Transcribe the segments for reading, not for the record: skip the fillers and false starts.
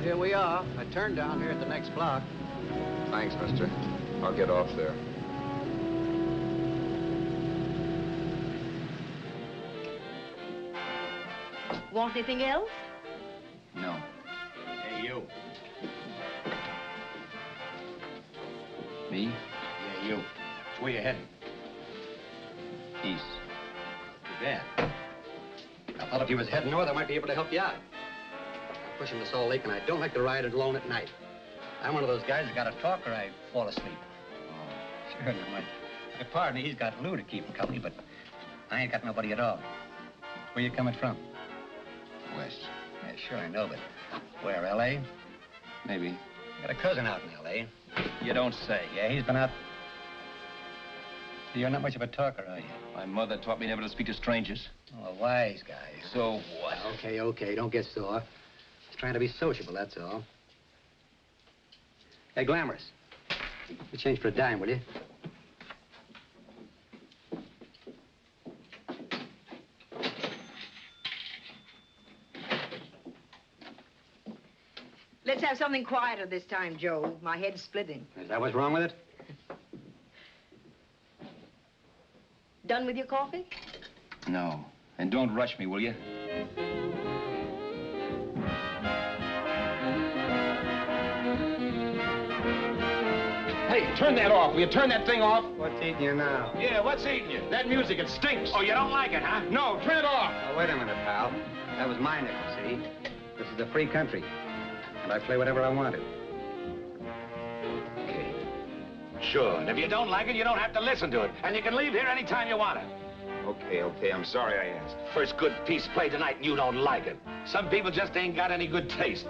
Here we are. I turned down here at the next block. Thanks, mister. I'll get off there. Want anything else? No. Hey, you. Me? Yeah, you. Which way you heading? East. Too bad. I thought if you was heading north, I might be able to help you out. Pushing the Salt Lake, and I don't like to ride it alone at night. I'm one of those guys that got to talk or I fall asleep. Oh, sure, no, my partner, he's got Lou to keep him company, but I ain't got nobody at all. Where you coming from? West. Yeah, sure, I know, but where, L.A.? Maybe. Got a cousin out in L.A. You don't say. Yeah, he's been out. You're not much of a talker, are you? My mother taught me never to speak to strangers. Oh, a wise guy. So what? Okay, don't get sore. Just trying to be sociable, that's all. Hey, Glamorous. You change for a dime, will you? Let's have something quieter this time, Joe. My head's splitting. Is that what's wrong with it? Done with your coffee? No. And don't rush me, will you? Hey, turn that off. Will you turn that thing off? What's eating you now? Yeah, what's eating you? That music, it stinks. Oh, you don't like it, huh? No, turn it off. Oh, wait a minute, pal. That was my nickel, see? This is a free country. And I play whatever I wanted. Okay. Sure, and if you don't like it, you don't have to listen to it. And you can leave here anytime you want it. Okay, I'm sorry I asked. First good piece played tonight and you don't like it. Some people just ain't got any good taste.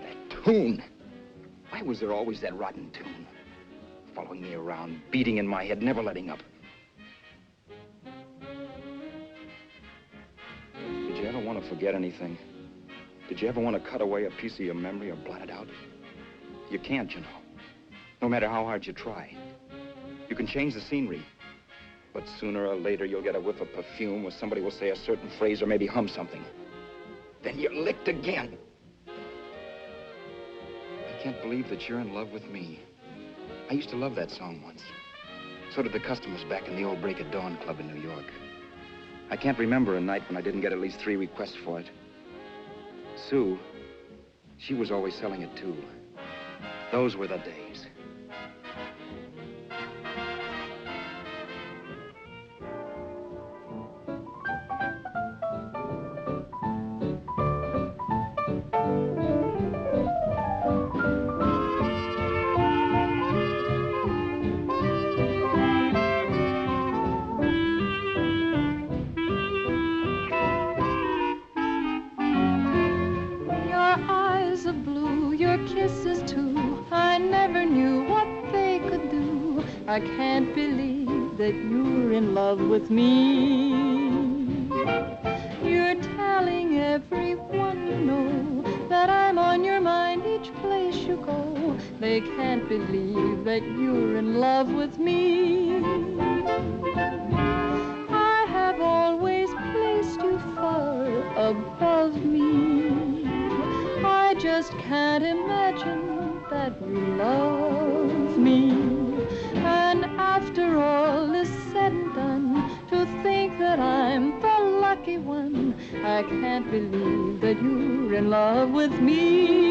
That tune. Why was there always that rotten tune? Following me around, beating in my head, never letting up. Did you ever want to forget anything? Did you ever want to cut away a piece of your memory or blot it out? You can't, you know. No matter how hard you try. You can change the scenery, but sooner or later you'll get a whiff of perfume or somebody will say a certain phrase or maybe hum something. Then you're licked again. I can't believe that you're in love with me. I used to love that song once. So did the customers back in the old Break at Dawn club in New York. I can't remember a night when I didn't get at least 3 requests for it. Sue, she was always selling it too. Those were the days. Your eyes of blue, your kisses too, I never knew I can't believe that you're in love with me. You're telling everyone you know that I'm on your mind each place you go. They can't believe that you're in love with me. I have always placed you far above me. I just can't imagine that you love me. And after all is said and done, to think that I'm the lucky one, I can't believe that you're in love with me.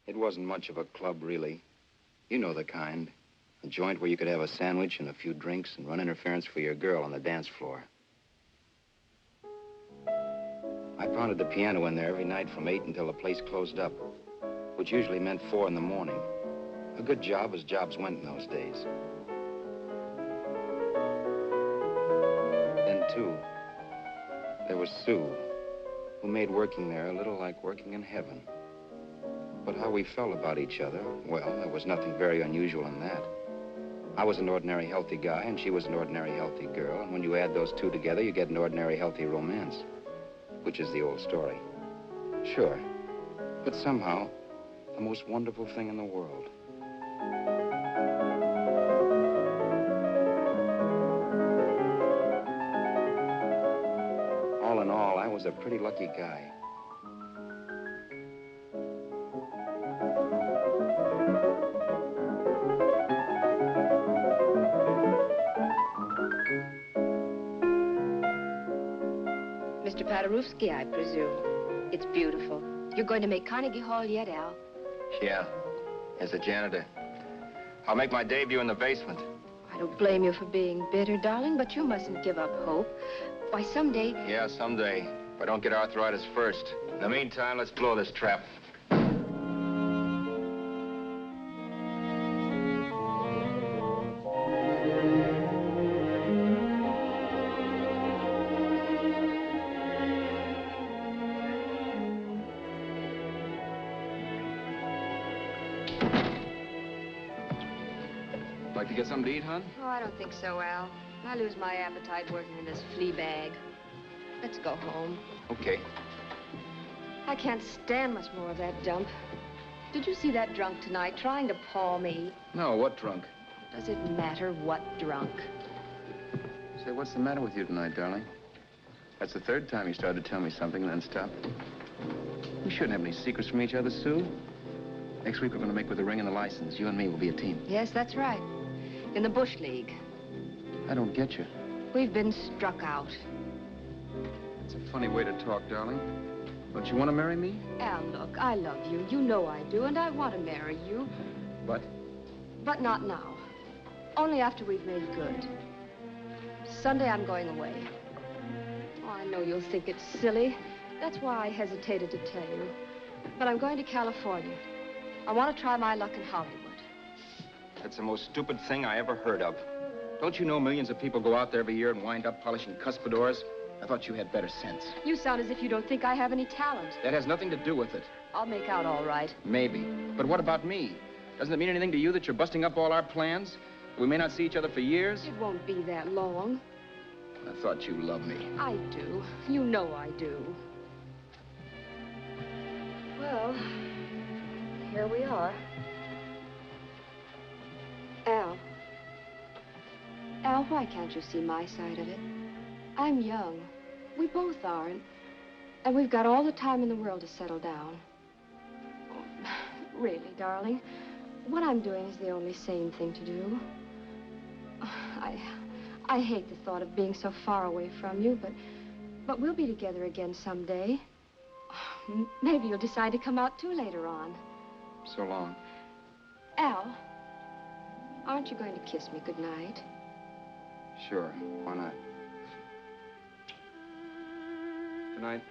It wasn't much of a club, really. You know the kind. A joint where you could have a sandwich and a few drinks and run interference for your girl on the dance floor. I pounded the piano in there every night from 8 until the place closed up, which usually meant 4 in the morning. A good job as jobs went in those days. Then, too, there was Sue, who made working there a little like working in heaven. But how we felt about each other, well, there was nothing very unusual in that. I was an ordinary healthy guy, and she was an ordinary healthy girl, and when you add those two together, you get an ordinary healthy romance, which is the old story. Sure, but somehow, the most wonderful thing in the world. All in all, I was a pretty lucky guy. Mr. Paderewski, I presume. It's beautiful. You're going to make Carnegie Hall yet, Al? Yeah, as a janitor. I'll make my debut in the basement. I don't blame you for being bitter, darling, but you mustn't give up hope. Why, someday... Yeah, someday. If I don't get arthritis first. In the meantime, let's blow this trap. Like to get something to eat, hon? Oh, I don't think so, Al. I lose my appetite working in this flea bag. Let's go home. Okay. I can't stand much more of that dump. Did you see that drunk tonight trying to paw me? No, what drunk? Does it matter what drunk? Say, what's the matter with you tonight, darling? That's the third time you started to tell me something and then stopped. We shouldn't have any secrets from each other, Sue. Next week, we're going to make with the ring and the license. You and me will be a team. Yes, that's right. In the Bush League. I don't get you. We've been struck out. It's a funny way to talk, darling. Don't you want to marry me? Al, look, I love you. You know I do, and I want to marry you. But? But not now. Only after we've made good. Sunday, I'm going away. Oh, I know you'll think it's silly. That's why I hesitated to tell you. But I'm going to California. I want to try my luck in Hollywood. That's the most stupid thing I ever heard of. Don't you know millions of people go out there every year and wind up polishing cuspidors? I thought you had better sense. You sound as if you don't think I have any talent. That has nothing to do with it. I'll make out all right. Maybe. But what about me? Doesn't it mean anything to you that you're busting up all our plans? We may not see each other for years? It won't be that long. I thought you loved me. I do. You know I do. Well, here we are. Al. Al, why can't you see my side of it? I'm young. We both are, and we've got all the time in the world to settle down. Really, darling, what I'm doing is the only sane thing to do. I hate the thought of being so far away from you, but we'll be together again someday. Maybe you'll decide to come out too later on. So long. Al, aren't you going to kiss me goodnight? Sure, why not? Good night.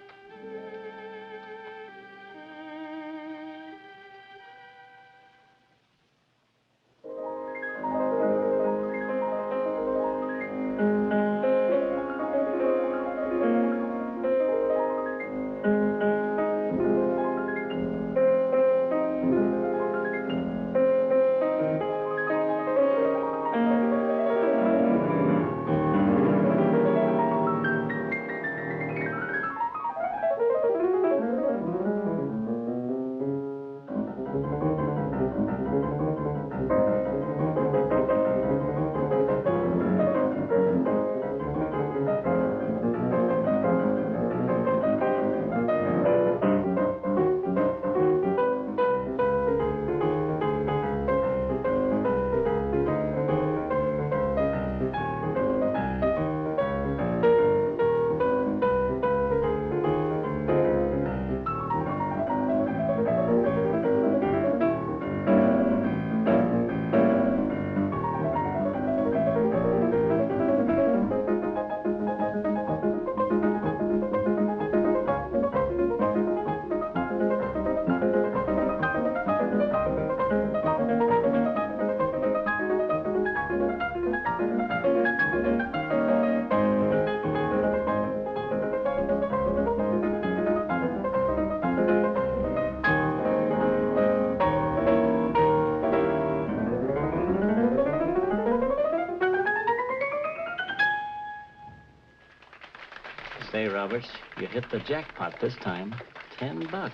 say, Roberts, you hit the jackpot this time. $10.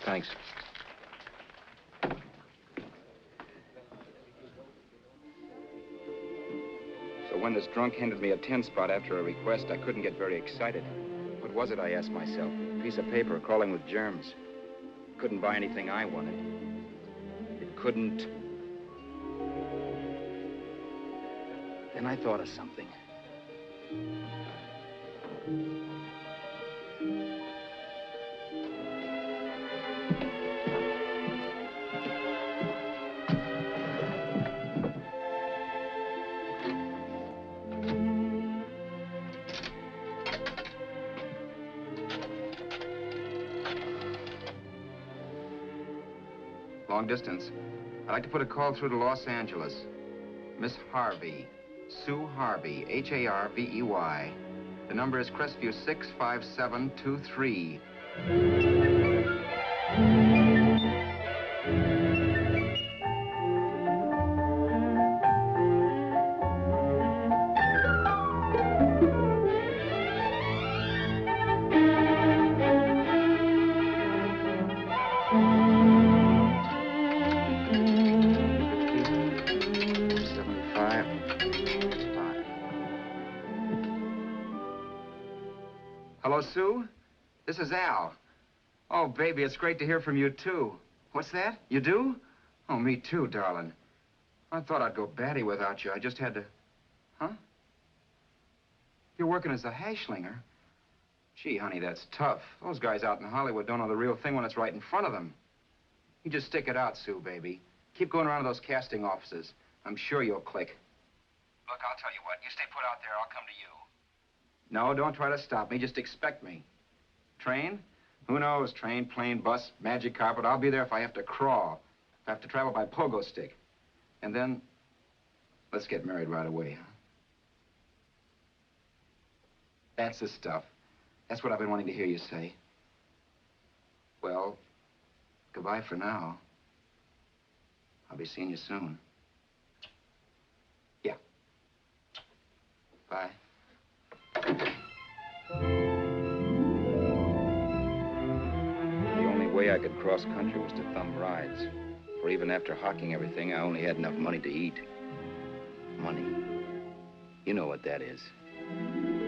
Thanks. So when this drunk handed me a 10 spot after a request, I couldn't get very excited. What was it, I asked myself? A piece of paper crawling with germs. Couldn't buy anything I wanted. It couldn't... Then I thought of something. Long distance. I'd like to put a call through to Los Angeles. Miss Harvey. Sue Harvey, Harvey. The number is Crestview 65723. Hello, Sue? This is Al. Oh, baby, it's great to hear from you, too. What's that? You do? Oh, me too, darling. I thought I'd go batty without you. I just had to... Huh? You're working as a hashlinger? Gee, honey, that's tough. Those guys out in Hollywood don't know the real thing when it's right in front of them. You just stick it out, Sue, baby. Keep going around to those casting offices. I'm sure you'll click. Look, I'll tell you what. You stay put out there, I'll come to you. No, don't try to stop me. Just expect me. Train? Who knows? Train, plane, bus, magic carpet. I'll be there if I have to crawl. If I have to travel by pogo stick. And then, let's get married right away, huh? That's the stuff. That's what I've been wanting to hear you say. Well, goodbye for now. I'll be seeing you soon. Yeah. Bye. The only way I could cross country was to thumb rides. For even after hawking everything, I only had enough money to eat. Money. You know what that is.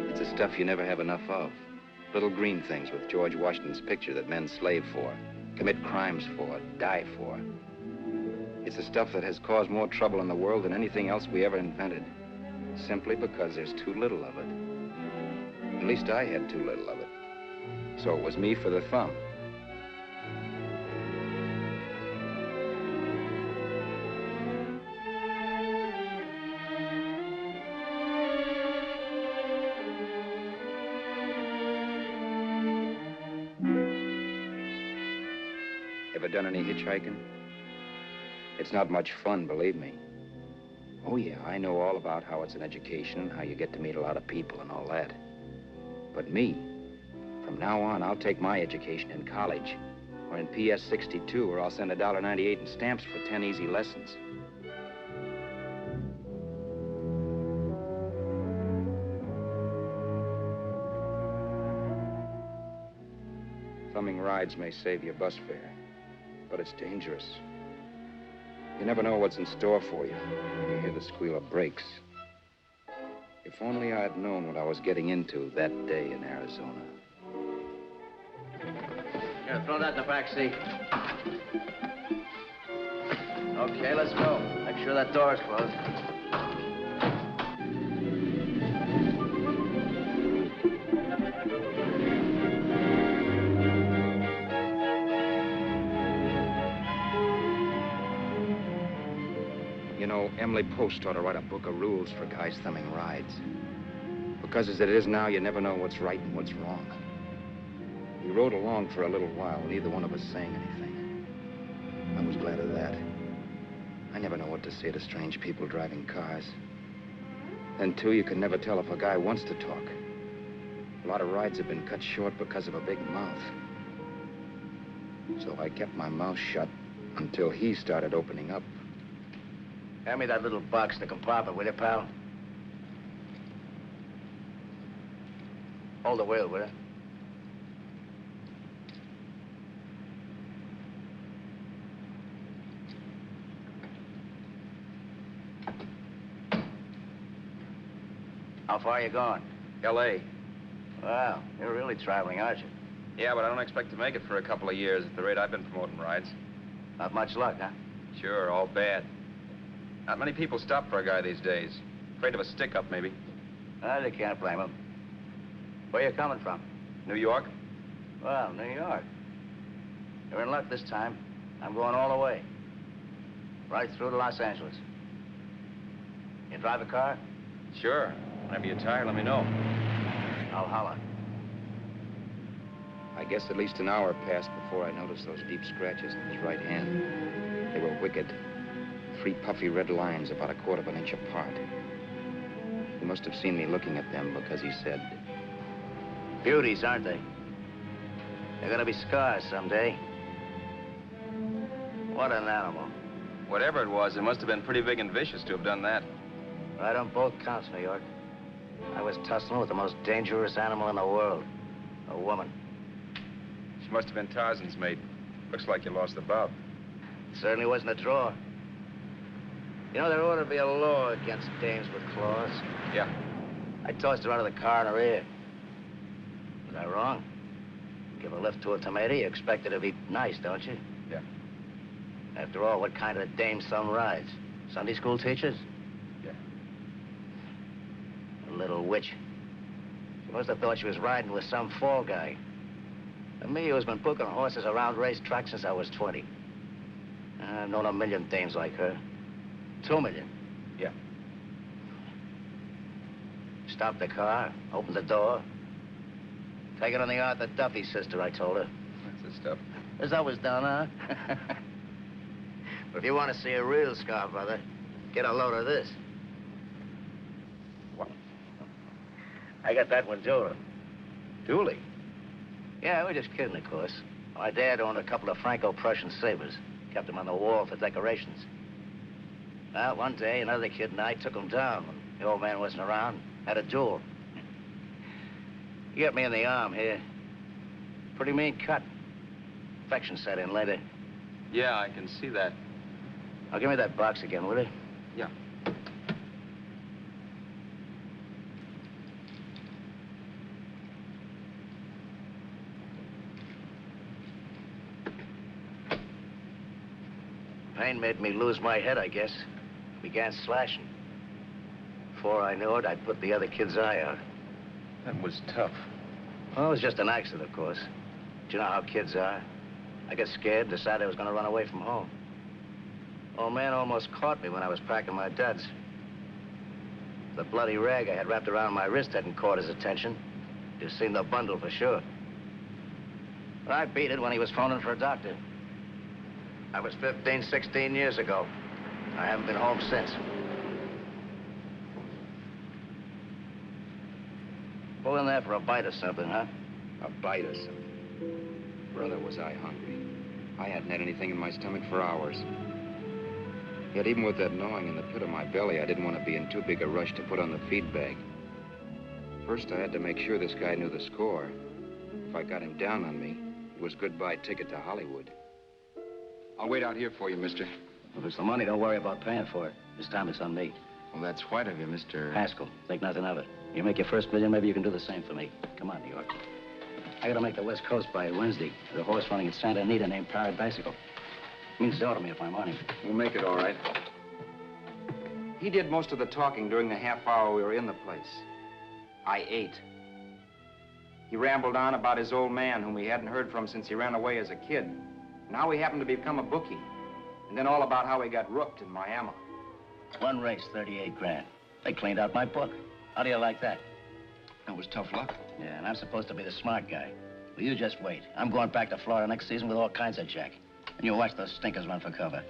It's the stuff you never have enough of. Little green things with George Washington's picture that men slave for, commit crimes for, die for. It's the stuff that has caused more trouble in the world than anything else we ever invented. Simply because there's too little of it. At least I had too little of it. So it was me for the thumb. Ever done any hitchhiking? It's not much fun, believe me. Oh, yeah, I know all about how it's an education and how you get to meet a lot of people and all that. But me, from now on, I'll take my education in college or in PS 62, or I'll send $1.98 in stamps for 10 easy lessons. Thumbing rides may save your bus fare, but it's dangerous. You never know what's in store for you when you hear the squeal of brakes. If only I had known what I was getting into that day in Arizona. Here, throw that in the back seat. Okay, let's go. Make sure that door's closed. You know, Emily Post ought to write a book of rules for guys thumbing rides. Because as it is now, you never know what's right and what's wrong. We rode along for a little while, neither one of us saying anything. I was glad of that. I never know what to say to strange people driving cars. Then, too, you can never tell if a guy wants to talk. A lot of rides have been cut short because of a big mouth. So I kept my mouth shut until he started opening up. Hand me that little box in the compartment, will you, pal? Hold the wheel, will you? How far are you going? L.A. Well, you're really traveling, aren't you? Yeah, but I don't expect to make it for a couple of years at the rate I've been promoting rides. Not much luck, huh? Sure, all bad. Not many people stop for a guy these days. Afraid of a stick-up, maybe. Well, you can't blame him. Where you coming from? New York? Well, New York. You're in luck this time. I'm going all the way. Right through to Los Angeles. You drive a car? Sure. Whenever you're tired, let me know. I'll holler. I guess at least an hour passed before I noticed those deep scratches in his right hand. They were wicked. 3 puffy red lines about 1/4 of an inch apart. He must have seen me looking at them because he said, Beauties, aren't they? They're gonna be scars someday. What an animal. Whatever it was, it must have been pretty big and vicious to have done that. Right on both counts, New York. I was tussling with the most dangerous animal in the world. A woman. She must have been Tarzan's mate. Looks like you lost the bob. Certainly wasn't a draw. You know, there ought to be a law against dames with claws. Yeah. I tossed her out of the car in her ear. Was I wrong? Give a lift to a tomato, you expect her to be nice, don't you? Yeah. After all, what kind of dame some rides? Sunday school teachers? Yeah. A little witch. She must have thought she was riding with some fall guy. And me, who's been booking horses around racetracks since I was 20. I've known a million dames like her. 2 million. Yeah. Stopped the car, opened the door. Take it on the Arthur Duffy sister, I told her. That's the stuff. As I was done, huh? But if you want to see a real scar, brother, get a load of this. What? I got that one, Detour. Dooley? Yeah, we're just kidding, of course. My dad owned a couple of Franco-Prussian sabers. Kept them on the wall for decorations. Well, one day, another kid and I took them down when the old man wasn't around. Had a duel. He got me in the arm here. Pretty mean cut. Infection set in later. Yeah, I can see that. Now, give me that box again, will you? Yeah. Pain made me lose my head, I guess. Began slashing. Before I knew it, I'd put the other kid's eye out. That was tough. Well, it was just an accident, of course. But you know how kids are. I got scared, decided I was going to run away from home. Old man almost caught me when I was packing my duds. The bloody rag I had wrapped around my wrist hadn't caught his attention. You've seen the bundle for sure. But I beat it when he was phoning for a doctor. That was 15, 16 years ago. I haven't been home since. Pull in there for a bite or something, huh? a bite or something. Brother, was I hungry. I hadn't had anything in my stomach for hours. Yet even with that gnawing in the pit of my belly, I didn't want to be in too big a rush to put on the feed bag. First, I had to make sure this guy knew the score. If I got him down on me, it was goodbye ticket to Hollywood. I'll wait out here for you, mister. If it's the money, don't worry about paying for it. This time it's on me. Well, that's white of you, Mr. Haskell, think nothing of it. You make your first million, maybe you can do the same for me. Come on, New York. I gotta make the West Coast by Wednesday. There's a horse running at Santa Anita named Paradiesical. Means dough to me if I'm on him. We'll make it all right. He did most of the talking during the half hour we were in the place. I ate. He rambled on about his old man, whom we hadn't heard from since he ran away as a kid, and how he happened to become a bookie. And then all about how he got rooked in Miami. One race, 38 grand. They cleaned out my book. How do you like that? That was tough luck. Yeah, and I'm supposed to be the smart guy. Well, you just wait. I'm going back to Florida next season with all kinds of jack. And you watch those stinkers run for cover.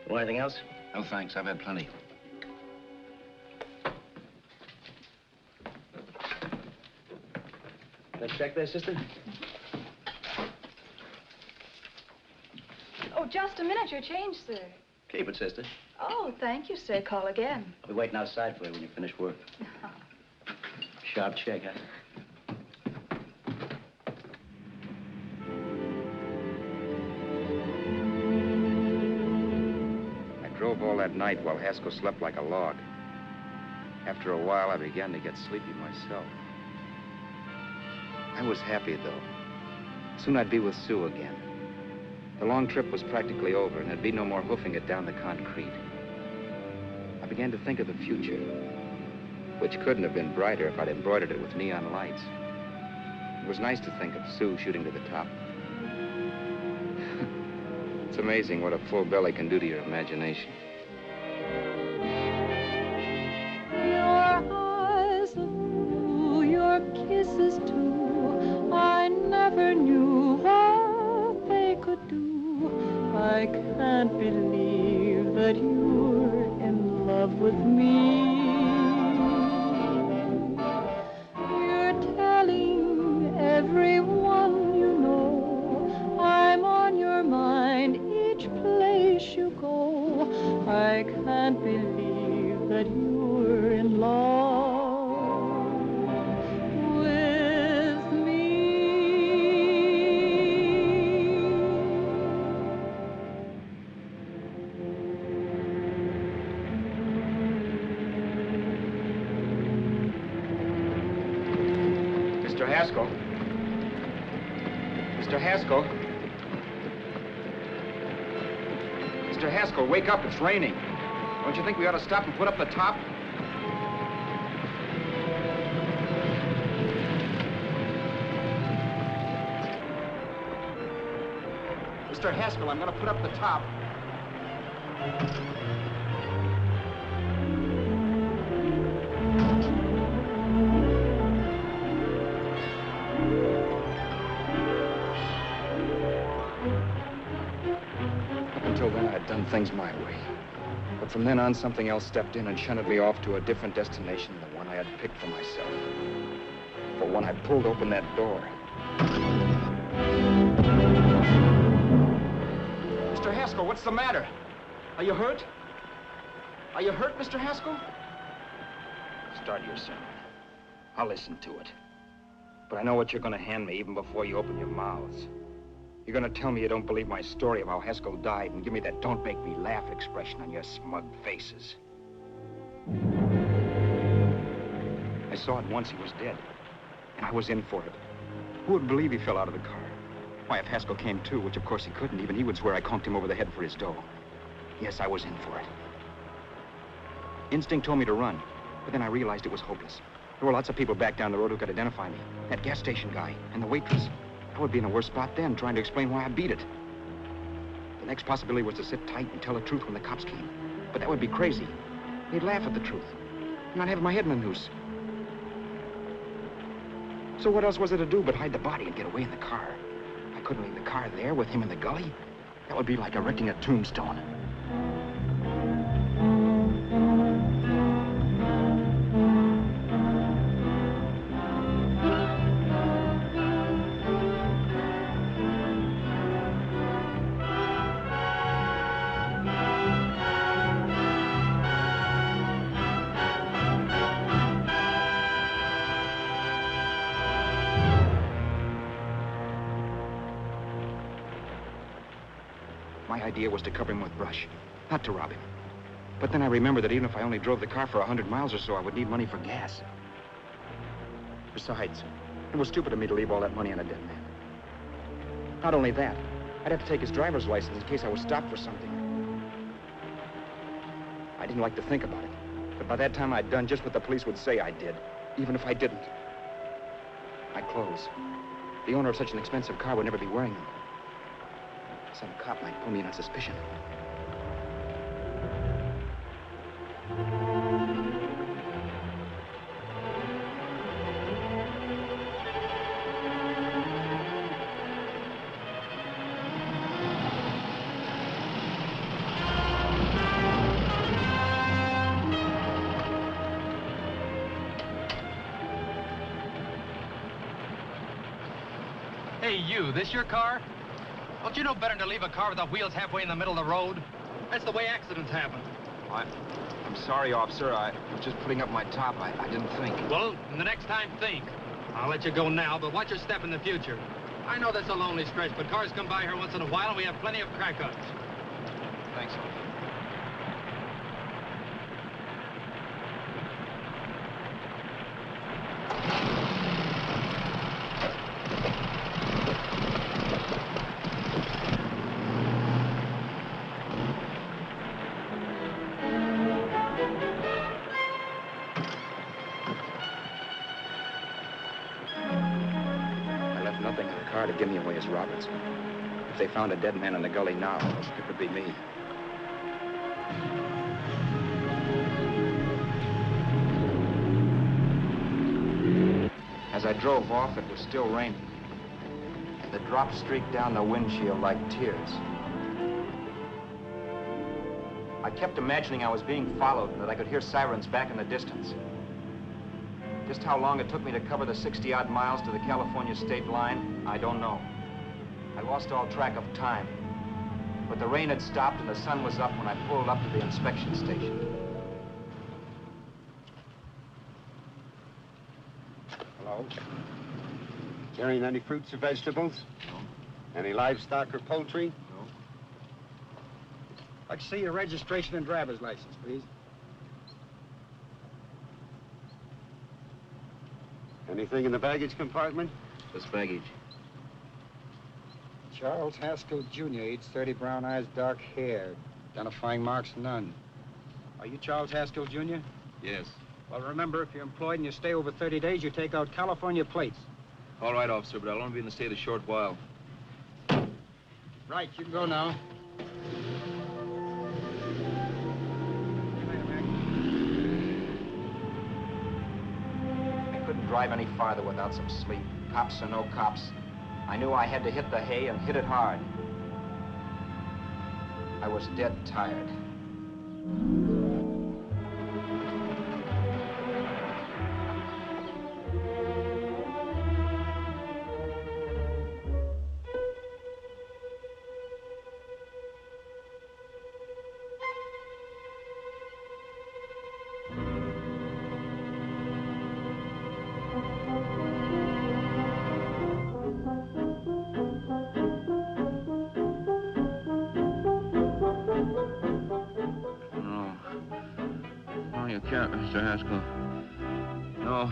Want anything else? No, thanks. I've had plenty. Let's check there, sister. Oh, just a minute. Your change, sir. Keep it, sister. Oh, thank you, sir. Call again. I'll be waiting outside for you when you finish work. Sharp check, huh? drove all that night while Haskell slept like a log. After a while, I began to get sleepy myself. I was happy, though. Soon I'd be with Sue again. The long trip was practically over, and there'd be no more hoofing it down the concrete. I began to think of the future, which couldn't have been brighter if I'd embroidered it with neon lights. It was nice to think of Sue shooting to the top. It's amazing what a full belly can do to your imagination. Your eyes of blue, your kisses too, I never knew what they could do. I can't believe that you're in love with me. You're telling everyone you know I'm on your mind each place you go. I can't believe that you're in love with me. Mr. Haskell. Mr. Haskell. Mr. Haskell, wake up. It's raining. Don't you think we ought to stop and put up the top? Mr. Haskell, I'm going to put up the top. Until then, I'd done things my way. But from then on, something else stepped in and shunted me off to a different destination than the one I had picked for myself. For when I pulled open that door... Mr. Haskell, what's the matter? Are you hurt? Are you hurt, Mr. Haskell? Start your sermon. I'll listen to it. But I know what you're going to hand me even before you open your mouths. You're going to tell me you don't believe my story of how Haskell died and give me that don't make me laugh expression on your smug faces. I saw at once he was dead, and I was in for it. Who would believe he fell out of the car? Why, if Haskell came too, which of course he couldn't, even he would swear I conked him over the head for his dough. Yes, I was in for it. Instinct told me to run, but then I realized it was hopeless. There were lots of people back down the road who could identify me. That gas station guy and the waitress. I would be in a worse spot then, trying to explain why I beat it. The next possibility was to sit tight and tell the truth when the cops came. But that would be crazy. They'd laugh at the truth. And I'd have my head in a noose. So what else was there to do but hide the body and get away in the car? I couldn't leave the car there with him in the gully. That would be like erecting a tombstone. My idea was to cover him with brush, not to rob him. But then I remembered that even if I only drove the car for 100 miles or so, I would need money for gas. Besides, it was stupid of me to leave all that money on a dead man. Not only that, I'd have to take his driver's license in case I was stopped for something. I didn't like to think about it, but by that time I'd done just what the police would say I did, even if I didn't. My clothes. The owner of such an expensive car would never be wearing them. Some cop might pull me in on suspicion. Hey, you, this your car? Don't you know better than to leave a car with the wheels halfway in the middle of the road? That's the way accidents happen. I'm sorry, officer. I was just putting up my top. I didn't think. Well, the next time, think. I'll let you go now, but watch your step in the future. I know that's a lonely stretch, but cars come by here once in a while, and we have plenty of crack-ups. Thanks, officer. could give me away as Roberts. If they found a dead man in the gully now, it would be me. As I drove off, it was still raining. The drops streaked down the windshield like tears. I kept imagining I was being followed and that I could hear sirens back in the distance. Just how long it took me to cover the 60-odd miles to the California state line, I don't know. I lost all track of time. But the rain had stopped and the sun was up when I pulled up to the inspection station. Hello? Carrying any fruits or vegetables? No. Any livestock or poultry? No. I'd like to see your registration and driver's license, please. Anything in the baggage compartment? Just baggage. Charles Haskell, Jr., age 30, brown eyes, dark hair. Identifying marks, none. Are you Charles Haskell, Jr.? Yes. Well, remember, if you're employed and you stay over 30 days, you take out California plates. All right, officer, but I'll only be in the state a short while. Right, you can go now. I couldn't drive any farther without some sleep. Cops or no cops, I knew I had to hit the hay and hit it hard. I was dead tired. No, you can't, Mr. Haskell. No.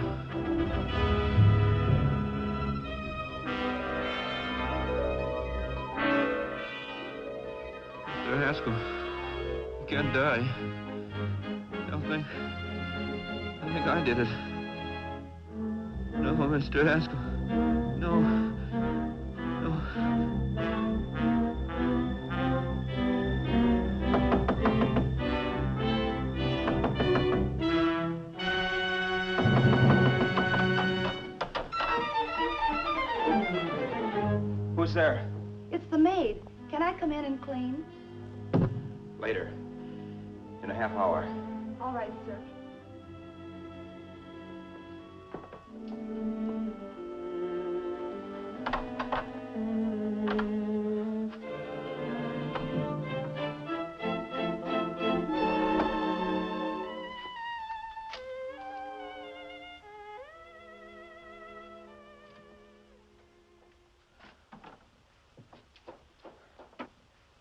Mr. Haskell, you can't die. Don't think I did it. No, Mr. Haskell. No. No. Who's there? It's the maid. Can I come in and clean? Later. In a half hour. All right, sir.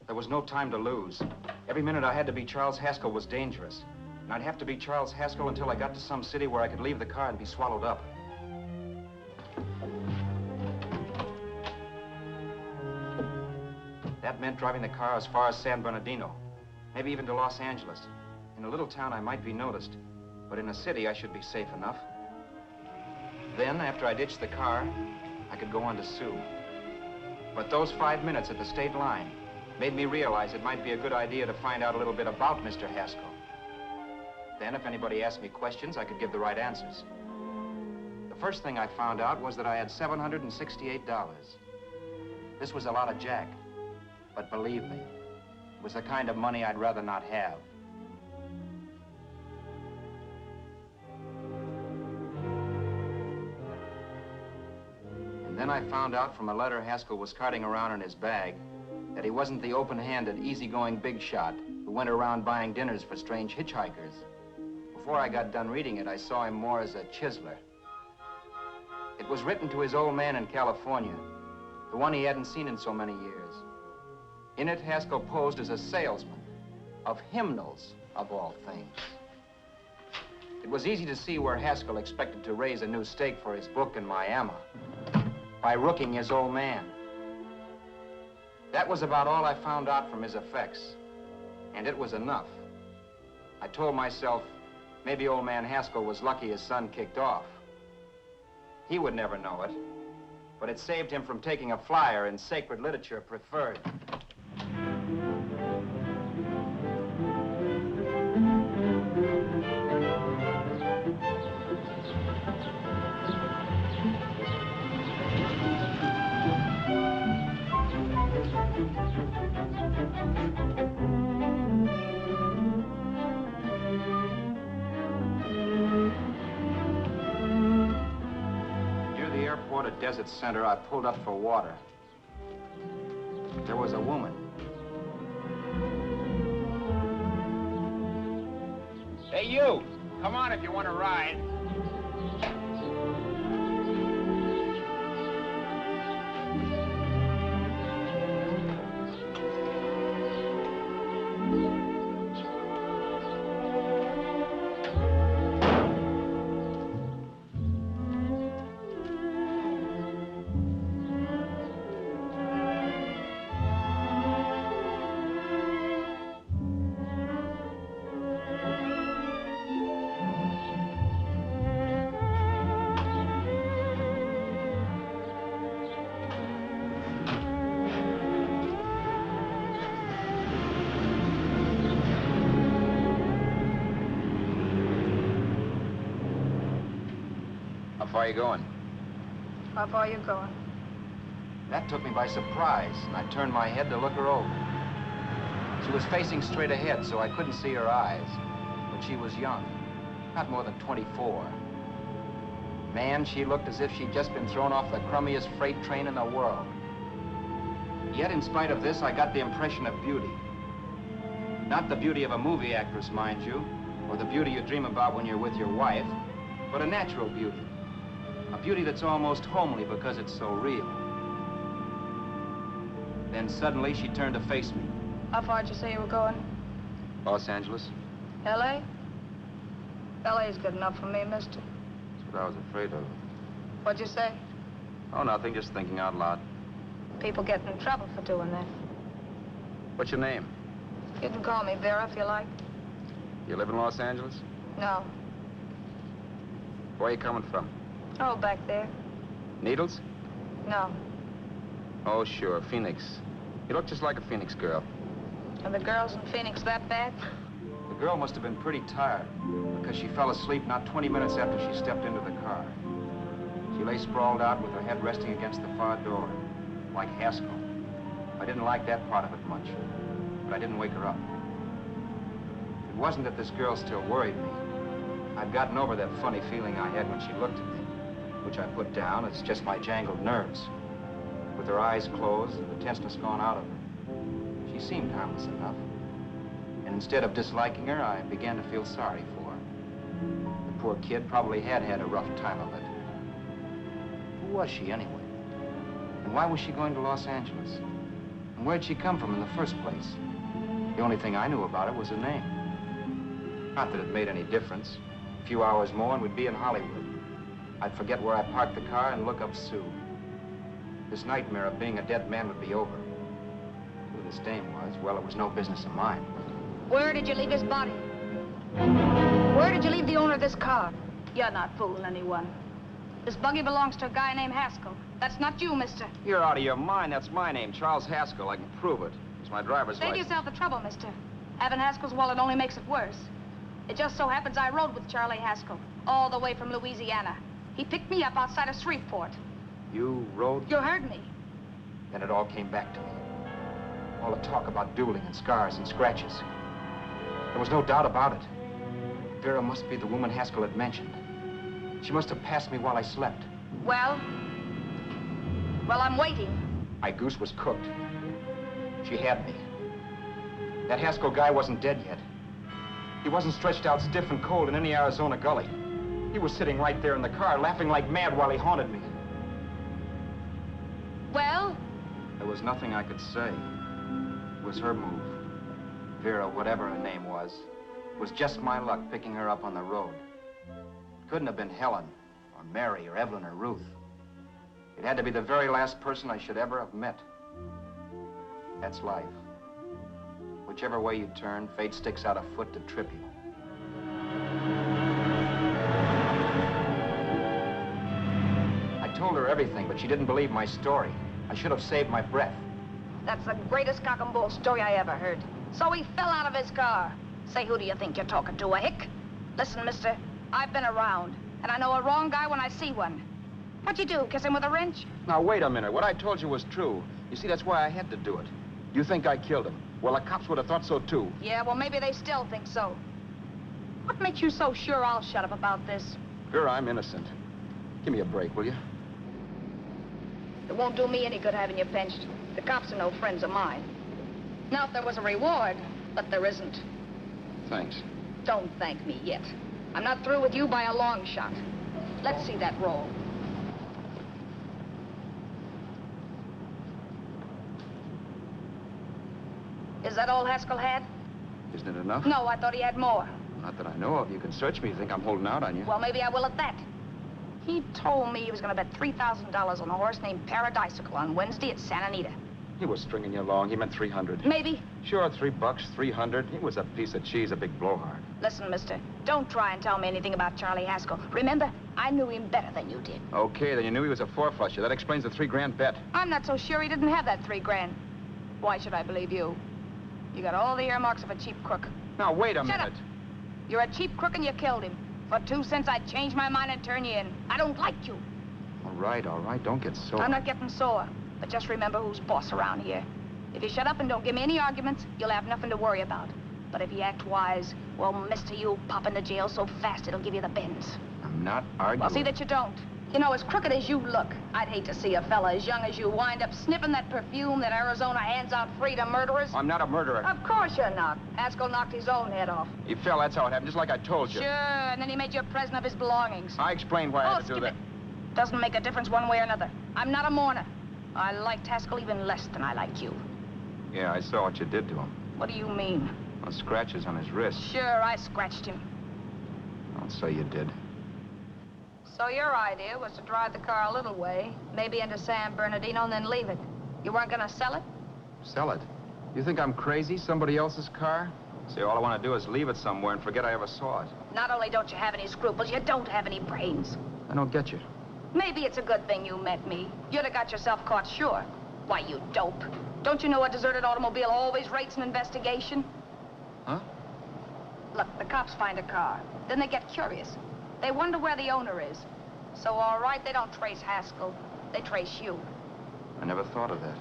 There was no time to lose. Every minute I had to be Charles Haskell was dangerous. And I'd have to be Charles Haskell until I got to some city where I could leave the car and be swallowed up. That meant driving the car as far as San Bernardino, maybe even to Los Angeles. In a little town, I might be noticed, but in a city, I should be safe enough. Then, after I ditched the car, I could go on to Sue. But those 5 minutes at the state line made me realize it might be a good idea to find out a little bit about Mr. Haskell. Then, if anybody asked me questions, I could give the right answers. The first thing I found out was that I had $768. This was a lot of jack, but believe me, it was the kind of money I'd rather not have. And then I found out from a letter Haskell was carting around in his bag that he wasn't the open-handed, easygoing big shot who went around buying dinners for strange hitchhikers. Before I got done reading it, I saw him more as a chiseler. It was written to his old man in California, the one he hadn't seen in so many years. In it, Haskell posed as a salesman of hymnals, of all things. It was easy to see where Haskell expected to raise a new stake for his book in Miami by rooking his old man. That was about all I found out from his effects, and it was enough. I told myself, maybe old man Haskell was lucky his son kicked off. He would never know it, but it saved him from taking a flyer in sacred literature preferred. At Desert Center, I pulled up for water. There was a woman. Hey, you! Come on if you want to ride. How far are you going? How far are you going? That took me by surprise, and I turned my head to look her over. She was facing straight ahead, so I couldn't see her eyes. But she was young, not more than 24. Man, she looked as if she'd just been thrown off the crummiest freight train in the world. Yet, in spite of this, I got the impression of beauty. Not the beauty of a movie actress, mind you, or the beauty you dream about when you're with your wife, but a natural beauty. A beauty that's almost homely because it's so real. Then suddenly she turned to face me. How far did you say you were going? Los Angeles? L.A.? L.A.'s good enough for me, mister. That's what I was afraid of. What'd you say? Oh, nothing, just thinking out loud. People get in trouble for doing that. What's your name? You can call me Vera if you like. You live in Los Angeles? No. Where are you coming from? Oh, back there. Needles? No. Oh, sure, Phoenix. You look just like a Phoenix girl. Are the girls in Phoenix that bad? The girl must have been pretty tired, because she fell asleep not 20 minutes after she stepped into the car. She lay sprawled out with her head resting against the far door, like Haskell. I didn't like that part of it much, but I didn't wake her up. It wasn't that this girl still worried me. I'd gotten over that funny feeling I had when she looked at me, which I put down as just my jangled nerves. With her eyes closed and the tenseness gone out of her, she seemed harmless enough. And instead of disliking her, I began to feel sorry for her. The poor kid probably had had a rough time of it. Who was she, anyway? And why was she going to Los Angeles? And where'd she come from in the first place? The only thing I knew about her was her name. Not that it made any difference. A few hours more and we'd be in Hollywood. I'd forget where I parked the car and look up Sue. This nightmare of being a dead man would be over. Who this dame was, well, it was no business of mine. Where did you leave his body? Where did you leave the owner of this car? You're not fooling anyone. This buggy belongs to a guy named Haskell. That's not you, mister. You're out of your mind. That's my name, Charles Haskell. I can prove it. It's my driver's Save license. yourself the trouble, mister. Having Haskell's wallet only makes it worse. It just so happens I rode with Charlie Haskell, all the way from Louisiana. He picked me up outside of Shreveport. You rode? You heard me. Then it all came back to me. All the talk about dueling and scars and scratches. There was no doubt about it. Vera must be the woman Haskell had mentioned. She must have passed me while I slept. Well, I'm waiting. My goose was cooked. She had me. That Haskell guy wasn't dead yet. He wasn't stretched out stiff and cold in any Arizona gully. He was sitting right there in the car, laughing like mad while he haunted me. Well? There was nothing I could say. It was her move. Vera, whatever her name was just my luck picking her up on the road. It couldn't have been Helen, or Mary, or Evelyn, or Ruth. It had to be the very last person I should ever have met. That's life. Whichever way you turn, fate sticks out a foot to trip you. I told her her everything, but she didn't believe my story. I should have saved my breath. That's the greatest cock and bull story I ever heard. So he fell out of his car. Say, who do you think you're talking to, a hick? Listen, mister, I've been around, and I know a wrong guy when I see one. What'd you do, kiss him with a wrench? Now, wait a minute. What I told you was true. You see, that's why I had to do it. You think I killed him? Well, the cops would have thought so, too. Yeah, well, maybe they still think so. What makes you so sure I'll shut up about this? Girl, I'm innocent. Give me a break, will you? It won't do me any good having you pinched. The cops are no friends of mine. Now, if there was a reward, but there isn't. Thanks. Don't thank me yet. I'm not through with you by a long shot. Let's see that roll. Is that all Haskell had? Isn't it enough? No, I thought he had more. Not that I know of. You can search me if you think I'm holding out on you. Well, maybe I will at that. He told me he was going to bet $3,000 on a horse named Paradisical on Wednesday at Santa Anita. He was stringing you along. He meant 300. Maybe. Sure, $3, 300. He was a piece of cheese, a big blowhard. Listen, mister, don't try and tell me anything about Charlie Haskell. Remember, I knew him better than you did. Okay, then you knew he was a four-flusher. That explains the $3 bet. I'm not so sure he didn't have that $3,000. Why should I believe you? You got all the earmarks of a cheap crook. Now, wait a Shut minute. up. You're a cheap crook and you killed him. For 2 cents, I'd change my mind and turn you in. I don't like you. All right. Don't get sore. I'm not getting sore. But just remember who's boss around here. If you shut up and don't give me any arguments, you'll have nothing to worry about. But if you act wise, well, mister, you'll pop into jail so fast it'll give you the bends. I'm not arguing. Well, see that you don't. You know, as crooked as you look, I'd hate to see a fella as young as you wind up sniffing that perfume that Arizona hands out free to murderers. I'm not a murderer. Of course you're not. Haskell knocked his own head off. He fell, that's how it happened, just like I told you. Sure, and then he made you a present of his belongings. I explained why I had to do skip that. it. Doesn't make a difference one way or another. I'm not a mourner. I liked Haskell even less than I liked you. Yeah, I saw what you did to him. What do you mean? Well, scratches on his wrist. Sure, I scratched him. I'll say you did. So your idea was to drive the car a little way, maybe into San Bernardino, and then leave it. You weren't gonna sell it? Sell it? You think I'm crazy? Somebody else's car? See, all I want to do is leave it somewhere and forget I ever saw it. Not only don't you have any scruples, you don't have any brains. I don't get you. Maybe it's a good thing you met me. You'd have got yourself caught, sure. Why, you dope. Don't you know a deserted automobile always rates an investigation? Huh? Look, the cops find a car. Then they get curious. They wonder where the owner is. So, all right, they don't trace Haskell. They trace you. I never thought of that.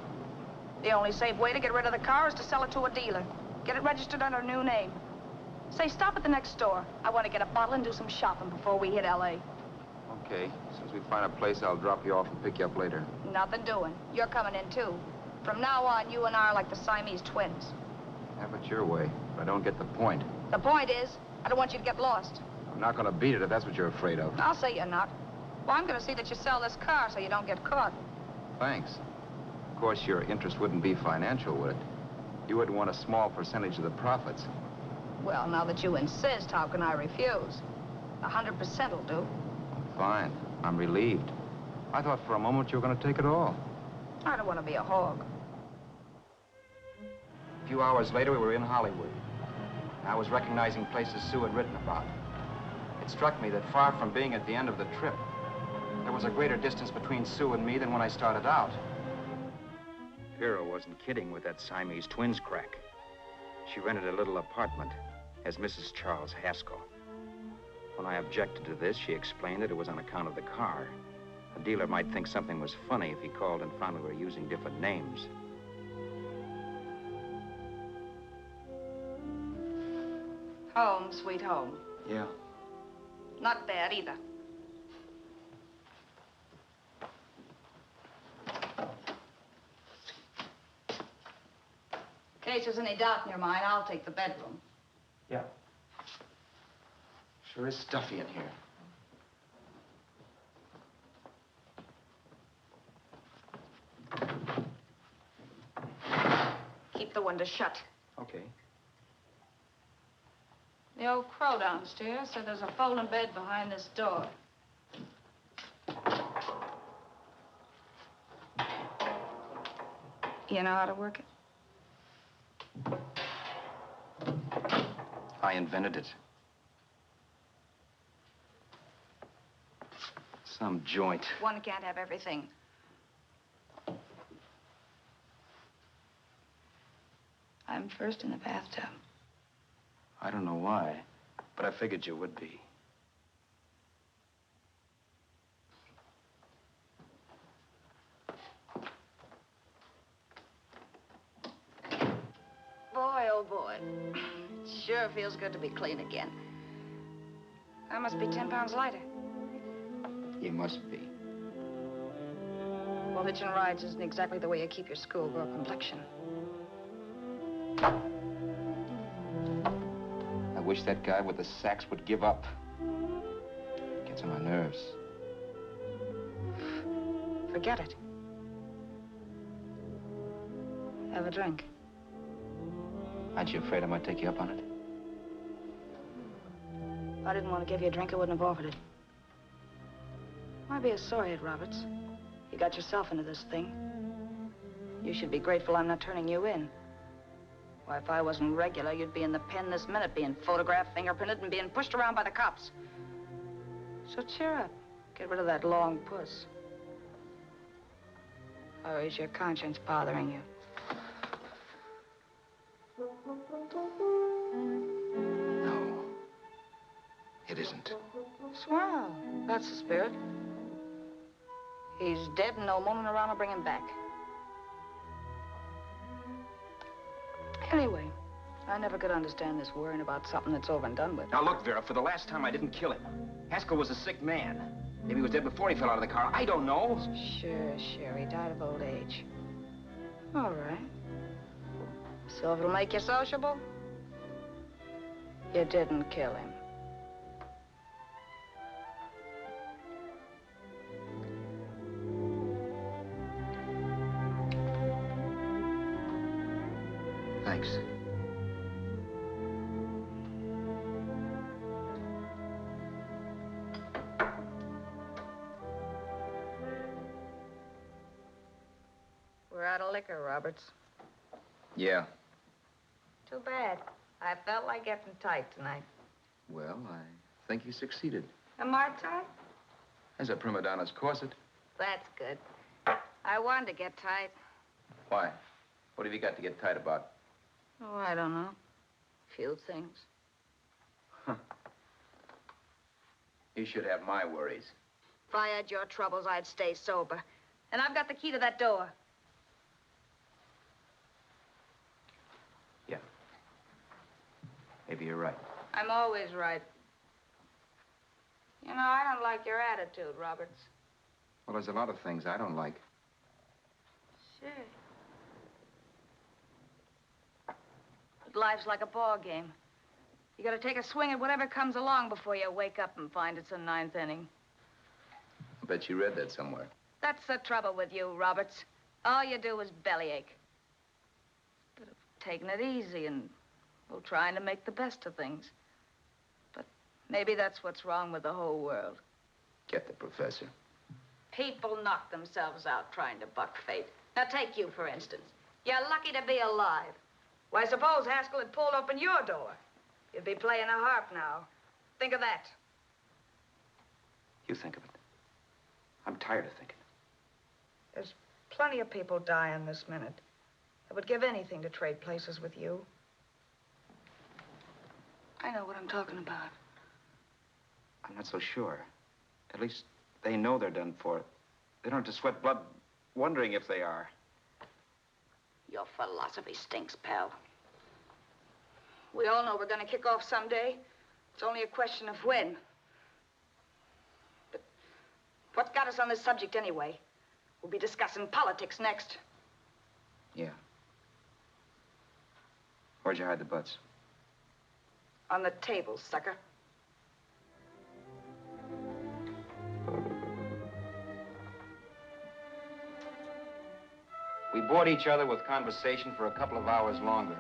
The only safe way to get rid of the car is to sell it to a dealer. Get it registered under a new name. Say, stop at the next store. I want to get a bottle and do some shopping before we hit L.A. Okay. As soon as we find a place, I'll drop you off and pick you up later. Nothing doing. You're coming in, too. From now on, you and I are like the Siamese twins. Have it your way, but I don't get the point. The point is, I don't want you to get lost. I'm not going to beat it if that's what you're afraid of. I'll say you're not. Well, I'm going to see that you sell this car so you don't get caught. Thanks. Of course, your interest wouldn't be financial, would it? You would want a small percentage of the profits. Well, now that you insist, how can I refuse? 100% will do. Fine. I'm relieved. I thought for a moment you were going to take it all. I don't want to be a hog. A few hours later, we were in Hollywood. I was recognizing places Sue had written about. It struck me that far from being at the end of the trip, there was a greater distance between Sue and me than when I started out. Vera wasn't kidding with that Siamese twins crack. She rented a little apartment as Mrs. Charles Haskell. When I objected to this, she explained that it was on account of the car. A dealer might think something was funny if he called and found we were using different names. Home, sweet home. Yeah. Not bad, either. In case there's any doubt in your mind, I'll take the bedroom. Yeah. Sure is stuffy in here. Keep the window shut. Okay. The old crow downstairs said there's a folding bed behind this door. You know how to work it? I invented it. Some joint. One can't have everything. I'm first in the bathtub. I don't know why, but I figured you would be. Boy, oh boy. Sure feels good to be clean again. I must be 10 pounds lighter. You must be. Well, hitching rides isn't exactly the way you keep your schoolgirl complexion. I wish that guy with the sax would give up. Gets on my nerves. Forget it. Have a drink. Aren't you afraid I might take you up on it? If I didn't want to give you a drink, I wouldn't have offered it. Why be a sorehead, Roberts? You got yourself into this thing. You should be grateful I'm not turning you in. Why, if I wasn't regular, you'd be in the pen this minute, being photographed, fingerprinted, and being pushed around by the cops. So cheer up. Get rid of that long puss. Or is your conscience bothering you? No. It isn't. Swell. That's the spirit. He's dead and no moaning around will bring him back. Anyway, I never could understand this worrying about something that's over and done with. Now look, Vera, for the last time I didn't kill him. Haskell was a sick man. Maybe he was dead before he fell out of the car. I don't know. Sure, he died of old age. All right. So if it'll make you sociable, you didn't kill him. Thanks. We're out of liquor, Roberts. Yeah. Too bad. I felt like getting tight tonight. Well, I think you succeeded. Am I tight? As a prima donna's corset. That's good. I wanted to get tight. Why? What have you got to get tight about? Oh, I don't know. Few things. Huh. You should have my worries. If I had your troubles, I'd stay sober. And I've got the key to that door. Yeah. Maybe you're right. I'm always right. You know, I don't like your attitude, Roberts. Well, there's a lot of things I don't like. Sure. But life's like a ball game. You gotta take a swing at whatever comes along before you wake up and find it's the ninth inning. I bet you read that somewhere. That's the trouble with you, Roberts. All you do is bellyache. But taking it easy and, well, trying to make the best of things. But maybe that's what's wrong with the whole world. Get the professor. People knock themselves out trying to buck fate. Now, take you, for instance. You're lucky to be alive. Why, suppose Haskell had pulled open your door. You'd be playing a harp now. Think of that. You think of it. I'm tired of thinking. There's plenty of people dying this minute. I would give anything to trade places with you. I know what I'm talking about. I'm not so sure. At least they know they're done for. They don't have to sweat blood wondering if they are. Your philosophy stinks, pal. We all know we're gonna kick off someday. It's only a question of when. But what got us on this subject anyway? We'll be discussing politics next. Yeah. Where'd you hide the butts? On the table, sucker. We bored each other with conversation for a couple of hours longer.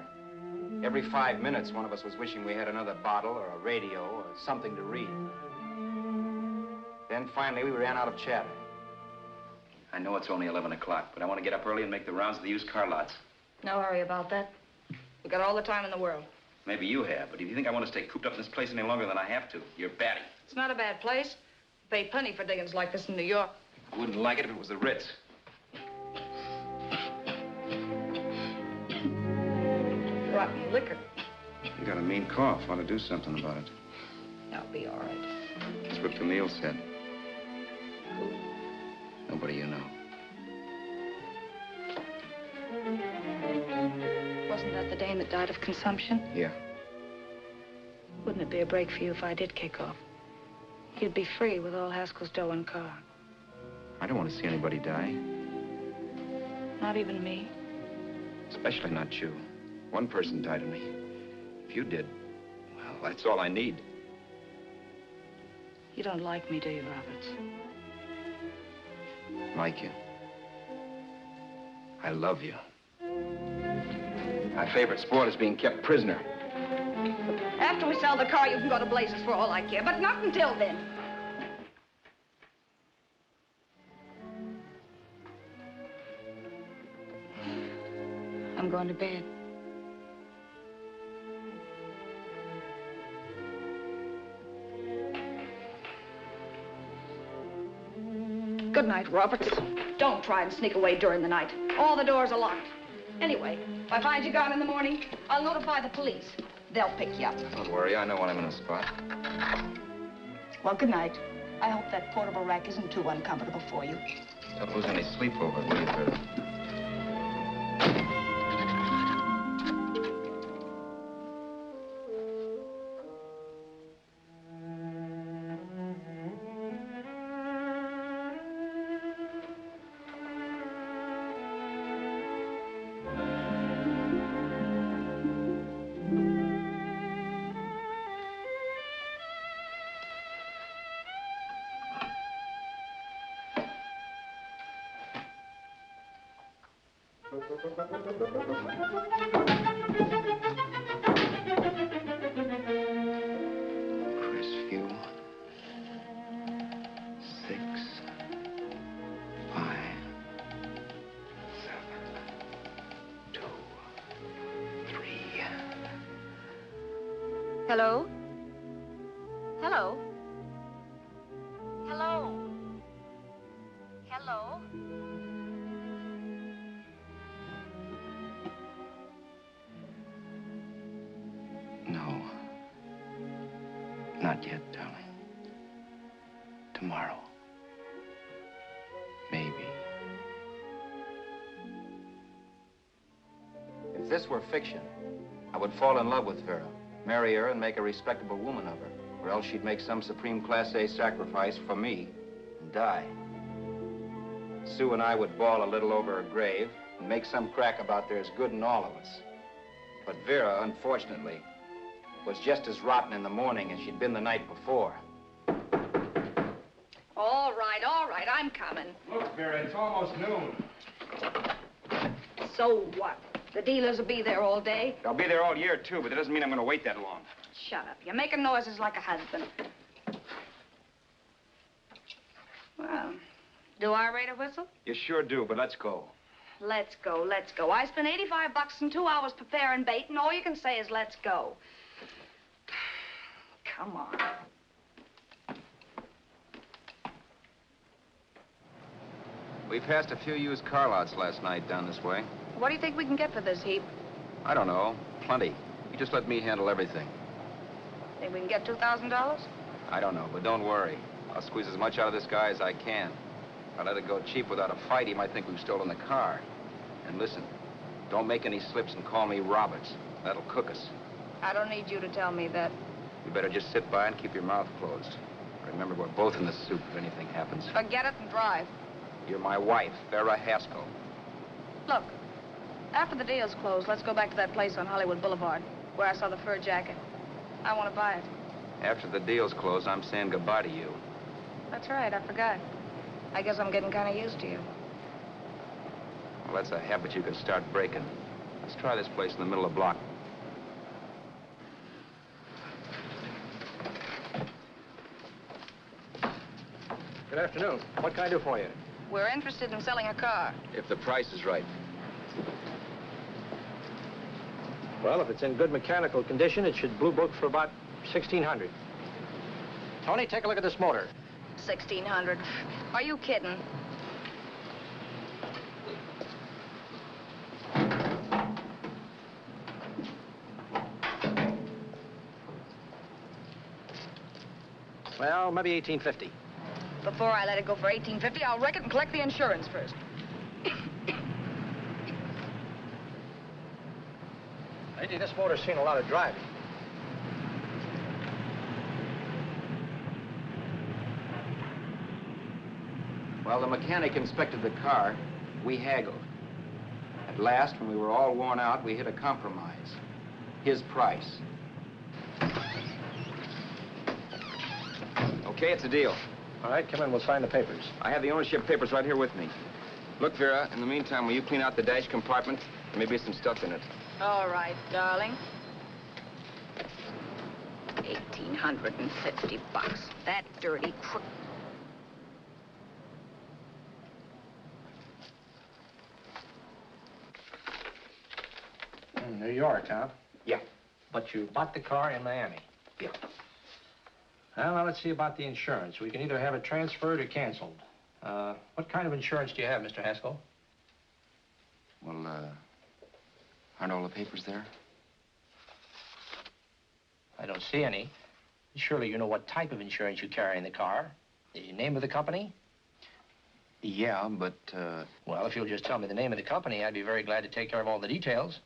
Every 5 minutes, one of us was wishing we had another bottle or a radio or something to read. Then finally, we ran out of chatter. I know it's only 11 o'clock, but I want to get up early and make the rounds of the used car lots. No hurry about that. We got all the time in the world. Maybe you have, but if you think I want to stay cooped up in this place any longer than I have to, you're batty. It's not a bad place. Pay plenty for diggings like this in New York. I wouldn't like it if it was the Ritz. Rotten liquor. You got a mean cough. Ought to do something about it. I'll be all right. That's what Camille said. Who? Nobody you know. Wasn't that the dame that died of consumption? Yeah. Wouldn't it be a break for you if I did kick off? You'd be free with all Haskell's dough and car. I don't want to see anybody die. Not even me. Especially not you. One person died of me. If you did, well, that's all I need. You don't like me, do you, Roberts? Like you. I love you. My favorite sport is being kept prisoner. After we sell the car, you can go to blazes for all I care, but not until then. I'm going to bed. Good night, Roberts. Don't try and sneak away during the night. All the doors are locked. Anyway, if I find you gone in the morning, I'll notify the police. They'll pick you up. Don't worry, I know when I'm in a spot. Well, good night. I hope that portable rack isn't too uncomfortable for you. Don't lose any sleep over it, will you, Vera? Crestview. 6, 5, 7, 2, 3. Hello? Hello? Hello? Hello? No. Not yet, darling. Tomorrow. Maybe. If this were fiction, I would fall in love with Vera, marry her, and make a respectable woman of her. Or else she'd make some supreme Class A sacrifice for me and die. Sue and I would bawl a little over her grave and make some crack about there's good in all of us. But Vera, unfortunately, was just as rotten in the morning as she'd been the night before. All right, I'm coming. Look, Vera, it's almost noon. So what? The dealers will be there all day? I'll be there all year, too, but that doesn't mean I'm going to wait that long. Shut up. You're making noises like a husband. Well, do I rate a whistle? You sure do, but let's go. Let's go, let's go. I spent $85 and 2 hours preparing bait, and all you can say is let's go. Come on. We passed a few used car lots last night down this way. What do you think we can get for this heap? I don't know. Plenty. You just let me handle everything. Think we can get $2,000? I don't know, but don't worry. I'll squeeze as much out of this guy as I can. If I let it go cheap without a fight, he might think we've stolen the car. And listen, don't make any slips and call me Roberts. That'll cook us. I don't need you to tell me that. You better just sit by and keep your mouth closed. Remember, we're both in the soup if anything happens. Forget it and drive. You're my wife, Vera Haskell. Look, after the deal's closed, let's go back to that place on Hollywood Boulevard, where I saw the fur jacket. I want to buy it. After the deal's closed, I'm saying goodbye to you. That's right, I forgot. I guess I'm getting kind of used to you. Well, that's a habit you can start breaking. Let's try this place in the middle of the block. Good afternoon. What can I do for you? We're interested in selling a car. If the price is right. Well, if it's in good mechanical condition, it should blue book for about $1,600. Tony, take a look at this motor. $1,600. Are you kidding? Well, maybe $1,850. Before I let it go for $1,850, I'll wreck it and collect the insurance first. Lady, this motor's seen a lot of driving. Well, the mechanic inspected the car. We haggled. At last, when we were all worn out, we hit a compromise. His price. Okay, it's a deal. All right, come in. We'll sign the papers. I have the ownership papers right here with me. Look, Vera, in the meantime, will you clean out the dash compartment? There may be some stuff in it. All right, darling. 1,850 bucks. That dirty crook. New York, huh? Yeah. But you bought the car in Miami? Yeah. Well, now let's see about the insurance. We can either have it transferred or canceled. What kind of insurance do you have, Mr. Haskell? Well, aren't all the papers there? I don't see any. Surely you know what type of insurance you carry in the car. The name of the company? Yeah, but, Well, if you'll just tell me the name of the company, I'd be very glad to take care of all the details.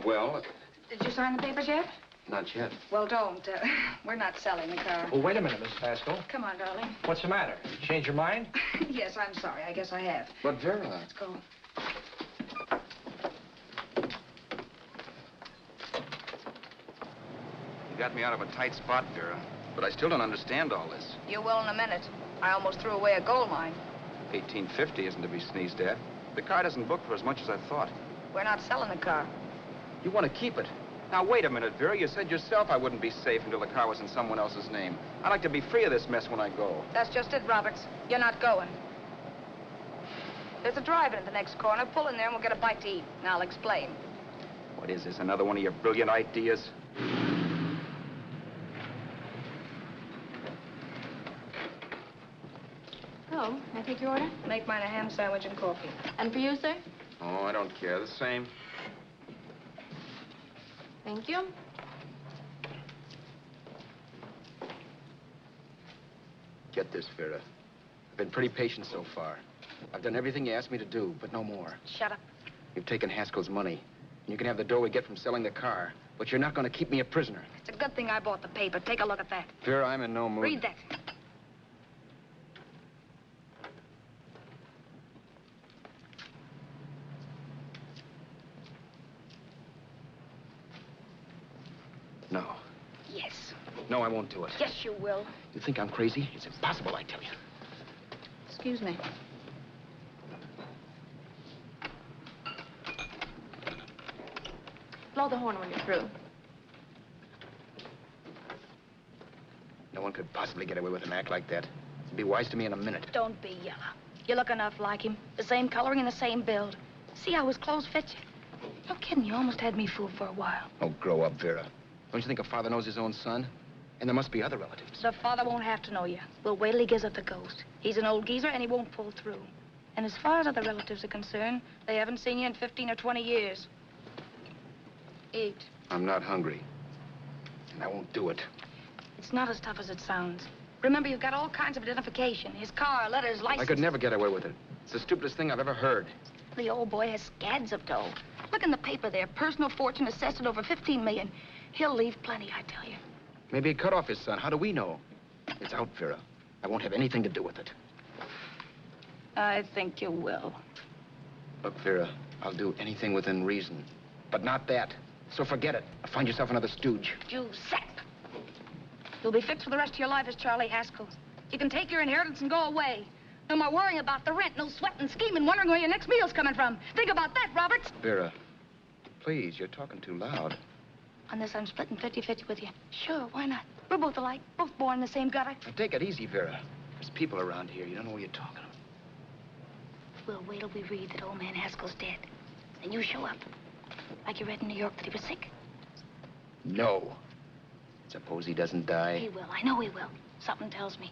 well, Did you sign the papers yet? not yet. Well, don't. We're not selling the car. Oh, wait a minute, Miss Haskell. Come on, darling. What's the matter? You changed your mind? Yes, I'm sorry. I guess I have. But, Vera... Let's go. You got me out of a tight spot, Vera. But I still don't understand all this. You will in a minute. I almost threw away a gold mine. 1850 isn't to be sneezed at. The car doesn't book for as much as I thought. We're not selling the car. You want to keep it. Now, wait a minute, Vera. You said yourself I wouldn't be safe until the car was in someone else's name. I'd like to be free of this mess when I go. That's just it, Roberts. You're not going. There's a drive-in at the next corner. Pull in there and we'll get a bite to eat. And I'll explain. What is this, another one of your brilliant ideas? Oh, may I take your order? Make mine a ham sandwich and coffee. And for you, sir? Oh, I don't care. The same. Thank you. Get this, Vera. I've been pretty patient so far. I've done everything you asked me to do, but no more. Shut up. You've taken Haskell's money. And you can have the dough we get from selling the car. But you're not going to keep me a prisoner. It's a good thing I bought the paper. Take a look at that. Vera, I'm in no mood. Read that. No. Yes. No, I won't do it. Yes, you will. You think I'm crazy? It's impossible, I tell you. Excuse me. Blow the horn when you're through. No one could possibly get away with an act like that. It'd be wise to me in a minute. Don't be yellow. You look enough like him. The same coloring and the same build. See how his clothes fit you? No kidding, you almost had me fooled for a while. Oh, grow up, Vera. Don't you think a father knows his own son? And there must be other relatives. The father won't have to know you. We'll wait till he gives up the ghost. He's an old geezer and he won't pull through. And as far as other relatives are concerned, they haven't seen you in 15 or 20 years. Eat. I'm not hungry. And I won't do it. It's not as tough as it sounds. Remember, you've got all kinds of identification. His car, letters, license. I could never get away with it. It's the stupidest thing I've ever heard. The old boy has scads of dough. Look in the paper there. Personal fortune assessed at over 15 million. He'll leave plenty, I tell you. Maybe he cut off his son. How do we know? It's out, Vera. I won't have anything to do with it. I think you will. Look, Vera, I'll do anything within reason. But not that. So forget it. Find yourself another stooge. You sap. You'll be fixed for the rest of your life as Charlie Haskell. You can take your inheritance and go away. No more worrying about the rent, no sweating, scheming, wondering where your next meal's coming from. Think about that, Roberts. Vera, please, you're talking too loud. On this, I'm splitting 50-50 with you. Sure, why not? We're both alike, both born in the same gutter. Now, take it easy, Vera. There's people around here. You don't know what you're talking about. We'll wait till we read that old man Haskell's dead. Then you show up. Like you read in New York that he was sick. No. Suppose he doesn't die. He will. I know he will. Something tells me.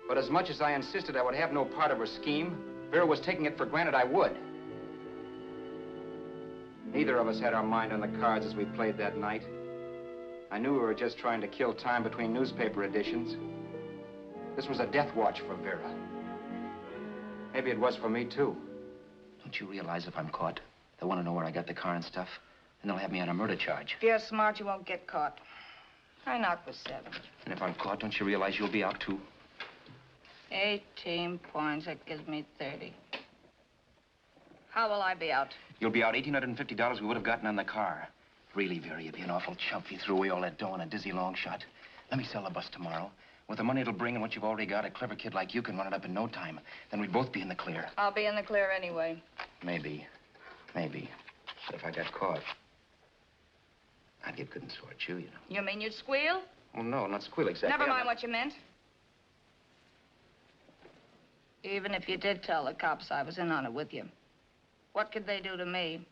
But as much as I insisted I would have no part of her scheme, Vera was taking it for granted I would. Neither of us had our mind on the cards as we played that night. I knew we were just trying to kill time between newspaper editions. This was a death watch for Vera. Maybe it was for me, too. Don't you realize if I'm caught, they'll want to know where I got the car and stuff, and they'll have me on a murder charge. If you're smart, you won't get caught. I knocked for 7. And if I'm caught, don't you realize you'll be out, too? 18 points, that gives me 30. How will I be out? You'll be out $1,850 we would have gotten on the car. Really, Vera, you'd be an awful chump if you threw away all that dough on a dizzy long shot. Let me sell the bus tomorrow. With the money it'll bring and what you've already got, a clever kid like you can run it up in no time. Then we'd both be in the clear. I'll be in the clear anyway. Maybe. Maybe. But if I got caught, I'd get good and sore at you, you know. You mean you'd squeal? Oh, no, not squeal exactly. Never mind what you meant. Even if you did tell the cops I was in on it with you, what could they do to me?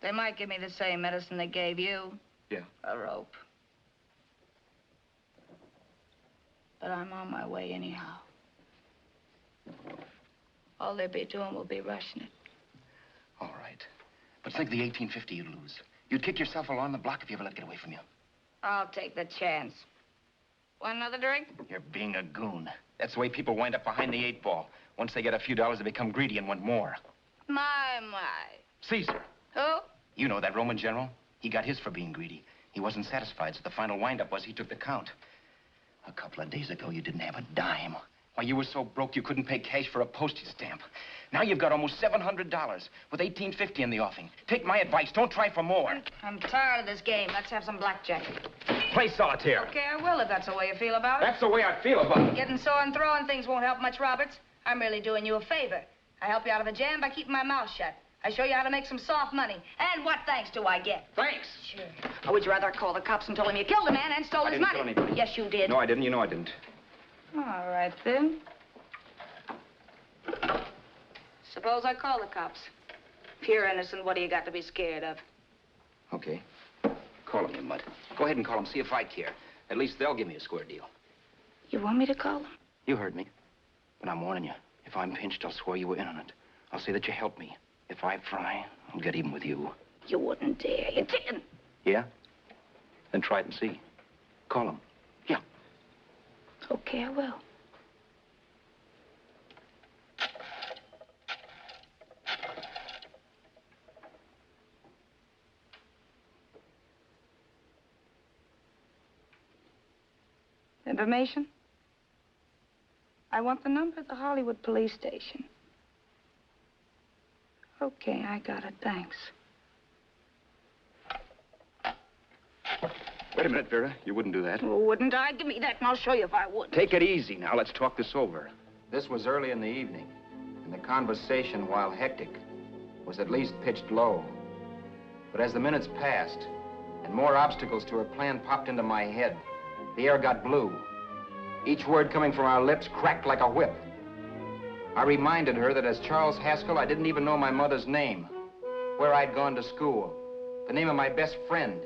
They might give me the same medicine they gave you. Yeah. A rope. But I'm on my way anyhow. All they'll be doing will be rushing it. All right. But think of the $1,850 you'd lose. You'd kick yourself along the block if you ever let it get away from you. I'll take the chance. Want another drink? You're being a goon. That's the way people wind up behind the 8 ball. Once they get a few dollars, they become greedy and want more. My. Caesar. Who? You know that Roman general? He got his for being greedy. He wasn't satisfied, so the final wind-up was he took the count. A couple of days ago, you didn't have a dime. Why, you were so broke you couldn't pay cash for a postage stamp. Now you've got almost $700 with $1,850 in the offing. Take my advice. Don't try for more. I'm tired of this game. Let's have some blackjack. Play solitaire. Okay, I will if that's the way you feel about it. That's the way I feel about it. Getting sore and throwing things won't help much, Roberts. I'm really doing you a favor. I help you out of a jam by keeping my mouth shut. I show you how to make some soft money. And what thanks do I get? Thanks. Sure. Or would you rather call the cops and told him you killed a man and stole his money? I didn't kill anybody. Yes, you did. No, I didn't. You know I didn't. All right, then. Suppose I call the cops. If you're innocent, what do you got to be scared of? Okay. Call him, you mutt. Go ahead and call him. See if I care. At least they'll give me a square deal. You want me to call them? You heard me. But I'm warning you. If I'm pinched, I'll swear you were in on it. I'll say that you helped me. If I fry, I'll get even with you. You wouldn't dare. You're ticking. Yeah? Then try it and see. Call him. Yeah. Okay, I will. Information? I want the number of the Hollywood police station. Okay, I got it. Thanks. Wait a minute, Vera. You wouldn't do that. Well, wouldn't I? Give me that and I'll show you if I would. Take it easy now. Let's talk this over. This was early in the evening, and the conversation, while hectic, was at least pitched low. But as the minutes passed, and more obstacles to her plan popped into my head, the air got blue. Each word coming from our lips cracked like a whip. I reminded her that as Charles Haskell, I didn't even know my mother's name, where I'd gone to school, the name of my best friend,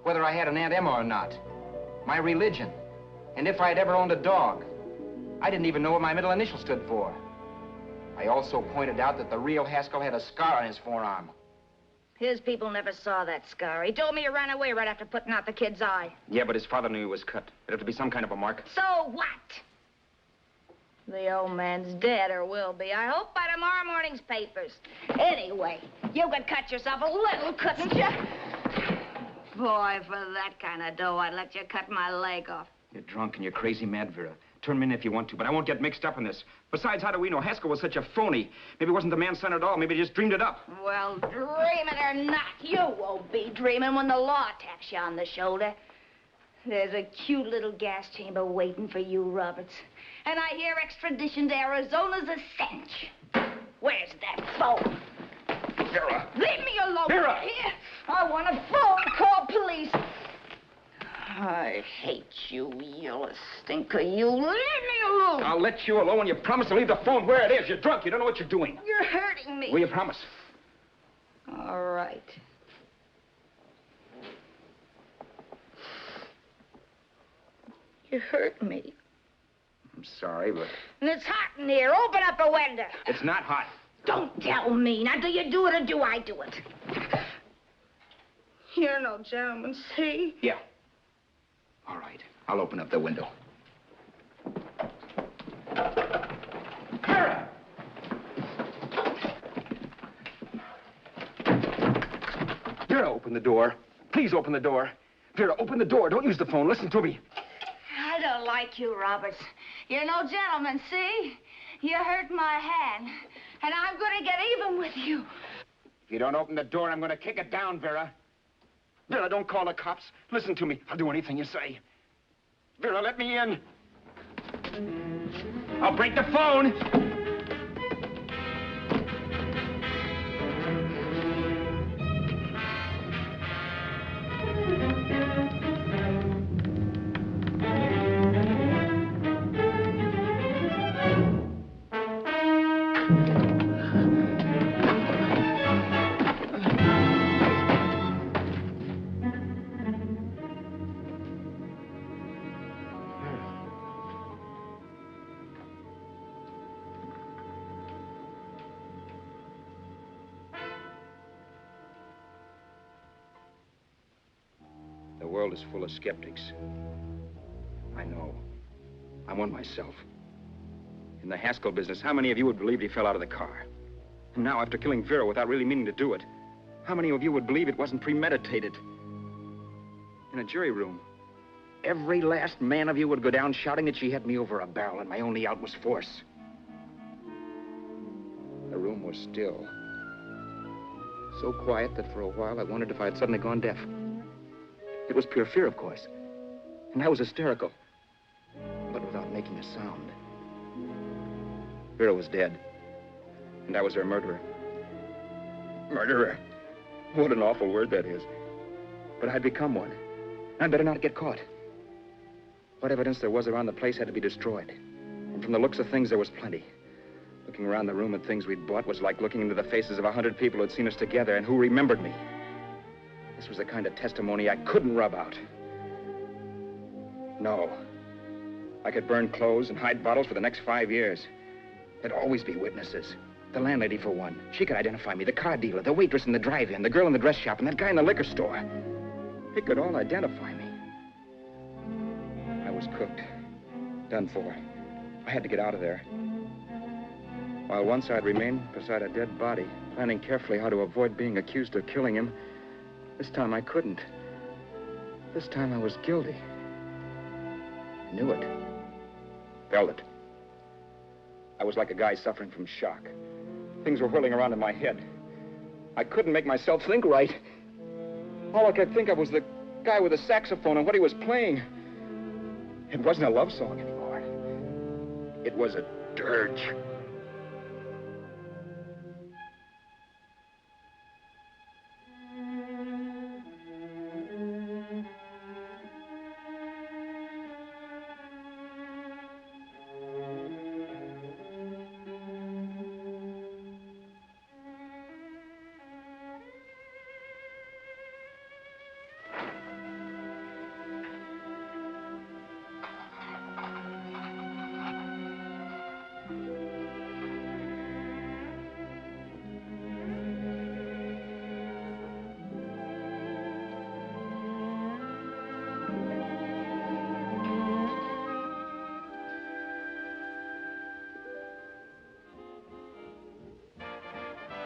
whether I had an Aunt Emma or not, my religion, and if I'd ever owned a dog. I didn't even know what my middle initial stood for. I also pointed out that the real Haskell had a scar on his forearm. His people never saw that scar. He told me he ran away right after putting out the kid's eye. Yeah, but his father knew he was cut. It'd have to be some kind of a mark. So what? The old man's dead, or will be. I hope by tomorrow morning's papers. Anyway, you could cut yourself a little, couldn't you? Boy, for that kind of dough, I'd let you cut my leg off. You're drunk and you're crazy mad, Vera. Turn me in if you want to, but I won't get mixed up in this. Besides, how do we know? Haskell was such a phony. Maybe he wasn't the man's son at all. Maybe he just dreamed it up. Well, dream it or not, you won't be dreaming when the law taps you on the shoulder. There's a cute little gas chamber waiting for you, Roberts. And I hear extradition to Arizona's a cinch. Where's that phone? Vera! Leave me alone. Vera! Here. I want a phone. Call police. I hate you, yellow stinker. You leave me alone. I'll let you alone when you promise to leave the phone where it is. You're drunk. You don't know what you're doing. You're hurting me. Will you promise? All right. You hurt me. I'm sorry, but... And it's hot in here. Open up a window. It's not hot. Don't tell me. Now, do you do it or do I do it? You're no gentleman, see? Yeah. All right. I'll open up the window. Vera! Vera, open the door. Please open the door. Vera, open the door. Don't use the phone. Listen to me. I don't like you, Roberts. You're no gentleman, see? You hurt my hand, and I'm going to get even with you. If you don't open the door, I'm going to kick it down, Vera. Vera, don't call the cops. Listen to me. I'll do anything you say. Vera, let me in. I'll break the phone. The world is full of skeptics. I know. I'm one myself. In the Haskell business, how many of you would believe he fell out of the car? And now, after killing Vera without really meaning to do it, how many of you would believe it wasn't premeditated? In a jury room, every last man of you would go down shouting that she had me over a barrel and my only out was force. The room was still. So quiet that for a while I wondered if I had suddenly gone deaf. It was pure fear, of course. And I was hysterical. But without making a sound. Vera was dead. And I was her murderer. Murderer. What an awful word that is. But I'd become one. I'd better not get caught. What evidence there was around the place had to be destroyed. And from the looks of things, there was plenty. Looking around the room at things we'd bought was like looking into the faces of 100 people who'd seen us together and who remembered me. This was the kind of testimony I couldn't rub out. No. I could burn clothes and hide bottles for the next 5 years. There'd always be witnesses. The landlady, for one. She could identify me. The car dealer, the waitress in the drive-in, the girl in the dress shop, and that guy in the liquor store. They could all identify me. I was cooked. Done for. I had to get out of there. While once I'd remain beside a dead body, planning carefully how to avoid being accused of killing him, this time I couldn't. This time I was guilty. Knew it. Felt it. I was like a guy suffering from shock. Things were whirling around in my head. I couldn't make myself think right. All I could think of was the guy with the saxophone and what he was playing. It wasn't a love song anymore. It was a dirge.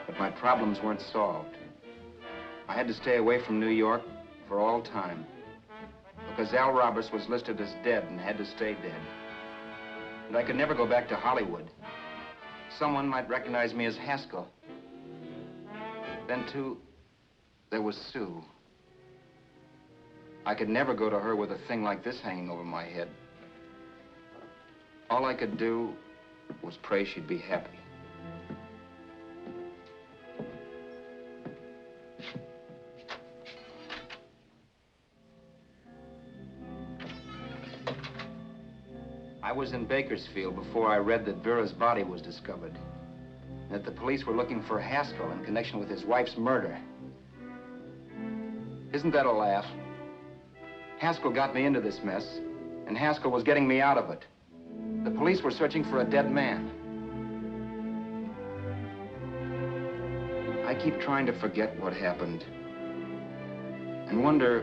But my problems weren't solved. I had to stay away from New York for all time. Because Al Roberts was listed as dead and had to stay dead. And I could never go back to Hollywood. Someone might recognize me as Haskell. Then, too, there was Sue. I could never go to her with a thing like this hanging over my head. All I could do was pray she'd be happy. I was in Bakersfield before I read that Vera's body was discovered. And that the police were looking for Haskell in connection with his wife's murder. Isn't that a laugh? Haskell got me into this mess, and Haskell was getting me out of it. The police were searching for a dead man. I keep trying to forget what happened and wonder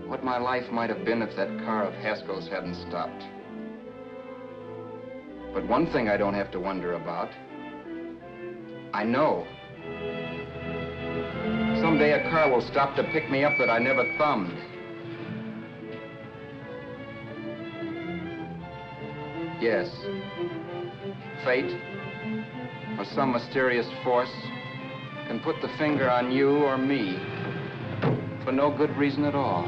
what my life might have been if that car of Haskell's hadn't stopped. But one thing I don't have to wonder about. I know. Someday a car will stop to pick me up that I never thumbed. Yes. Fate, or some mysterious force, can put the finger on you or me for no good reason at all.